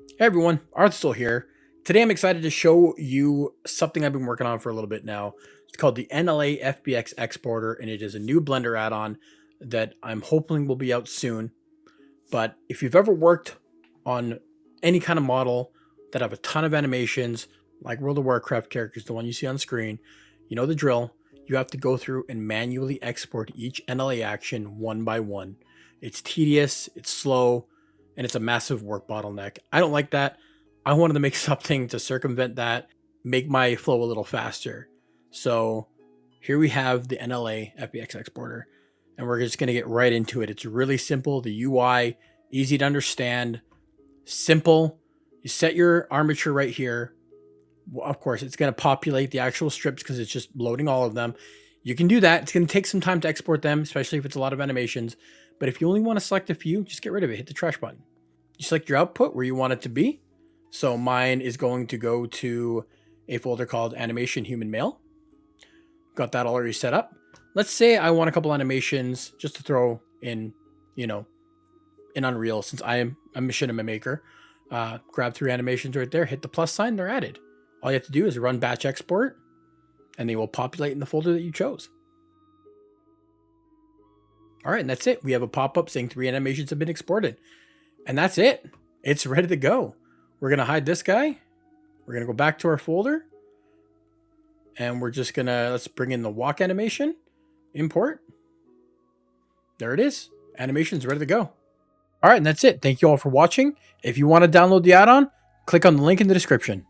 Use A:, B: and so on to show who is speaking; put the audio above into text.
A: Hey everyone, Arthur's still here. Today I'm excited to show you something I've been working on for a little bit now. It's called the NLA FBX Exporter, and it is a new Blender add-on that I'm hoping will be out soon. But if you've ever worked on any kind of model that have a ton of animations, like World of Warcraft characters, the one you see on screen, you know the drill. You have to go through and manually export each NLA action one by one. It's tedious, it's slow, and it's a massive work bottleneck. I don't like that. I wanted to make something to circumvent that, make my flow a little faster. So here we have the NLA FBX Exporter, and we're just going to get right into it. It's really simple. The UI, easy to understand, simple. You set your armature right here. Well, of course, it's going to populate the actual strips because it's just loading all of them. You can do that. It's going to take some time to export them, especially if it's a lot of animations. But if you only want to select a few, just get rid of it. Hit the trash button. You select your output where you want it to be. So mine is going to go to a folder called Animation Human Male. Got that already set up. Let's say I want a couple animations just to throw in, in Unreal, since I'm a machinima maker. Grab 3 animations right there, hit the plus sign, they're added. All you have to do is run batch export, and they will populate in the folder that you chose. All right, and that's it. We have a pop-up saying 3 animations have been exported. And that's it. It's ready to go. We're going to hide this guy. We're going to go back to our folder. And we're just going to, let's bring in the walk animation. Import. There it is. Animation's ready to go. All right, and that's it. Thank you all for watching. If you want to download the add-on, click on the link in the description.